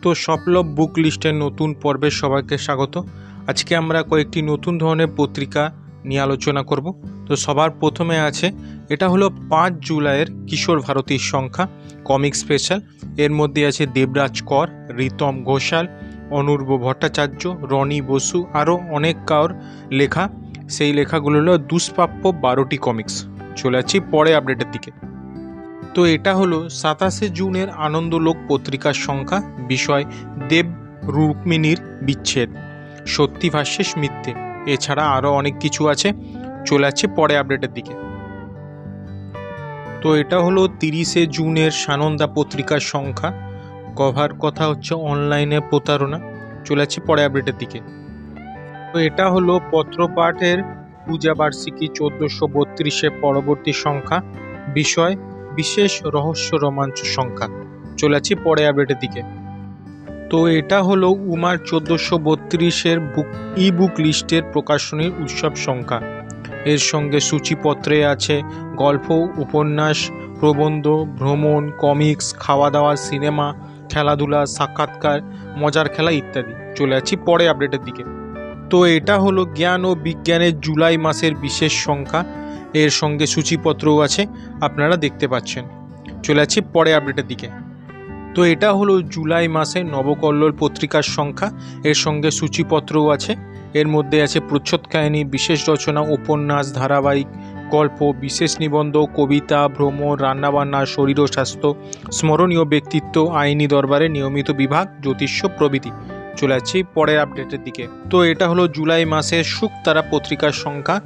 তো সপলব বুক লিস্টের নতুন পর্বে সবাইকে স্বাগত। আজকে আমরা কয়েকটি নতুন ধরনের পত্রিকা নিয়ে আলোচনা করব। তো সবার প্রথমে আছে, এটা হলো 5 জুলাইয়ের কিশোর ভারতীর সংখ্যা কমিক স্পেশাল। এর মধ্যে আছে দেবরাজ কর, রিতম ঘোষাল, অনূর্ব ভট্টাচার্য, রনি বসু, আরও অনেক কার লেখা। সেই লেখাগুলো হলো দুষ্প্রাপ্য 12টি কমিক্স। চলে যাচ্ছি পরে আপডেটের দিকে। তো এটা হলো 27শে জুনের আনন্দলোক পত্রিকার সংখ্যা। বিষয় দেব রুক্মিণীর বিচ্ছেদ, সত্যি ভাষ্যেস মিথ্যে। এছাড়া আরও অনেক কিছু আছে। চলে যাচ্ছে পরে আপডেটের দিকে। তো এটা হলো 30শে জুনের সানন্দা পত্রিকার সংখ্যা। কভার কথা হচ্ছে অনলাইনে প্রতারণা। চলে যাচ্ছে পরে আপডেটের দিকে। তো এটা হলো পত্রপাঠের পূজাবার্ষিকী 1432-এর পরবর্তী সংখ্যা। বিষয় বিশেষ রহস্য রোমাঞ্চ সংখ্যা। চলে যাচ্ছি পরে আপডেটের দিকে। তো এটা হলো উমার 1432-এর বুক লিস্টের প্রকাশনীর উৎসব সংখ্যা। এর সঙ্গে সূচিপত্রে আছে গল্প, উপন্যাস, প্রবন্ধ, ভ্রমণ, কমিক্স, খাওয়া দাওয়া, সিনেমা, খেলাধুলা, সাক্ষাৎকার, মজার খেলা ইত্যাদি। চলে যাচ্ছি পরে আপডেটের দিকে। তো এটা হলো জ্ঞান ও বিজ্ঞানের জুলাই মাসের বিশেষ সংখ্যা। এর সঙ্গে সূচিপত্রও আছে, আপনারা দেখতে পাচ্ছেন। চলে যাচ্ছি পরে আপডেটের দিকে। তো এটা হলো জুলাই মাসে নবকল্লোল পত্রিকার সংখ্যা। এর সঙ্গে সূচিপত্রও আছে। এর মধ্যে আছে প্রচ্ছদ কাহিনী, বিশেষ রচনা, উপন্যাস, ধারাবাহিক, গল্প, বিশেষ নিবন্ধ, কবিতা, ভ্রমণ, রান্নাবান্না, শরীর ও স্বাস্থ্য, স্মরণীয় ব্যক্তিত্ব, আইনি দরবারে নিয়মিত বিভাগ, জ্যোতিষ্য প্রভৃতি। চলে যাচ্ছি পরের আপডেটের দিকে। তো এটা হলো জুলাই মাসের শুকতারা পত্রিকার সংখ্যা।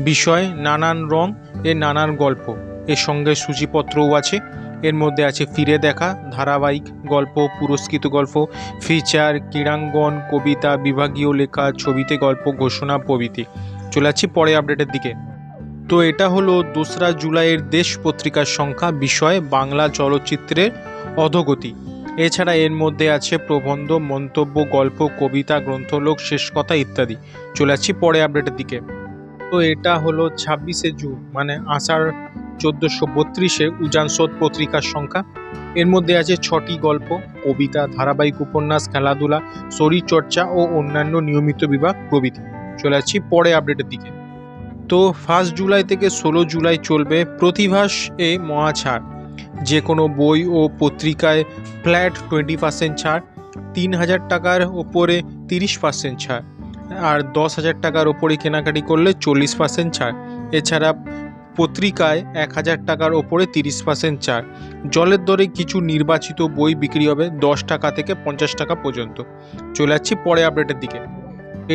বিষয় নানান রং এর নানান গল্প। এর সঙ্গে সূচিপত্রও আছে। এর মধ্যে আছে ফিরে দেখা, ধারাবাহিক, গল্প, পুরস্কৃত গল্প, ফিচার, ক্রীড়াঙ্গন, কবিতা, বিভাগীয় লেখা, ছবিতে গল্প, ঘোষণা প্রভৃতি। চলে যাচ্ছি পরে আপডেটের দিকে। তো এটা হলো 2রা জুলাইয়ের দেশ পত্রিকার সংখ্যা। বিষয় বাংলা চলচ্চিত্রের অধোগতি। এছাড়া এর মধ্যে আছে প্রবন্ধ, মন্তব্য, গল্প, কবিতা, গ্রন্থলোক, শেষ কথা ইত্যাদি। চলে যাচ্ছি পরে আপডেটের দিকে। তো এটা হলো 26শে জুন মানে আষাঢ় 1432-এ উজানসোদ পত্রিকার সংখ্যা। এর মধ্যে আছে 6টি গল্প, কবিতা, ধারাবাহিক, উপন্যাস, খেলাধুলা, শরীরচর্চা ও অন্যান্য নিয়মিত বিভাগ প্রভৃতি। চলে যাচ্ছি পরে আপডেটের দিকে। তো 1 জুলাই থেকে 16 জুলাই চলবে প্রতিভাস এ মহা ছাড়। যে কোনো বই ও পত্রিকায় ফ্ল্যাট 20% ছাড়, 3000 টাকার ওপরে 30% ছাড়, আর 10,000 টাকার ওপরে কেনাকাটি করলে 40% ছাড়। এছাড়া পত্রিকায় 1000 টাকার ওপরে 30% ছাড়। জলের দরে কিছু নির্বাচিত বই বিক্রি হবে 10 টাকা থেকে 50 টাকা পর্যন্ত। চলে যাচ্ছি পরে আপডেটের দিকে।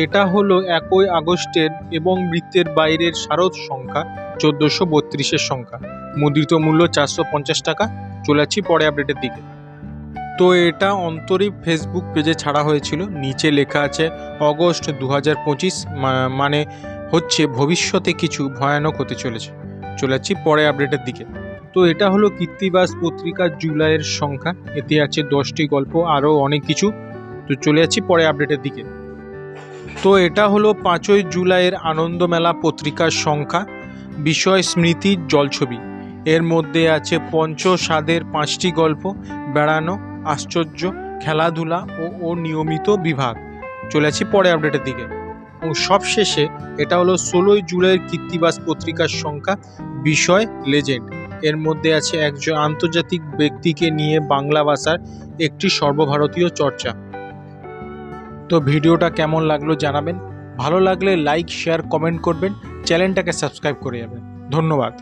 এটা হলো 1 আগস্টের এবং বৃত্তের বাইরের শারদ সংখ্যা 1432-এর সংখ্যা। মুদ্রিত মূল্য 450 টাকা। চলে যাচ্ছি পরে আপডেটের দিকে। তো এটা অন্তরীপ ফেসবুক পেজে ছাড়া হয়েছিল। নিচে লেখা আছে অগস্ট 2025, মানে হচ্ছে ভবিষ্যতে কিছু ভয়ানক হতে চলেছে। চলে যাচ্ছি পরে আপডেটের দিকে। তো এটা হলো কীর্তিবাস পত্রিকার জুলাইয়ের সংখ্যা। এতে আছে 10টি গল্প, আরও অনেক কিছু। তো চলে যাচ্ছি পরে আপডেটের দিকে। তো এটা হলো 5ই জুলাইয়ের আনন্দমেলা পত্রিকার সংখ্যা। বিষয় স্মৃতির জলছবি। এর মধ্যে আছে পঞ্চস্বাদের 5টি গল্প, বেড়ানো, আশ্চর্য, খেলাধুলা ও নিয়মিত বিভাগ। চলে যাচ্ছি পরে আপডেটের দিকে। এবং সবশেষে এটা হলো 16ই জুলাইয়ের কীর্তিবাস পত্রিকার সংখ্যা। বিষয় লেজেন্ড। এর মধ্যে আছে একজন আন্তর্জাতিক ব্যক্তিকে নিয়ে বাংলা ভাষার একটি সর্বভারতীয় চর্চা। তো ভিডিওটা কেমন লাগলো জানাবেন। ভালো লাগলে লাইক, শেয়ার, কমেন্ট করবেন। চ্যানেলটাকে সাবস্ক্রাইব করে যাবেন। ধন্যবাদ।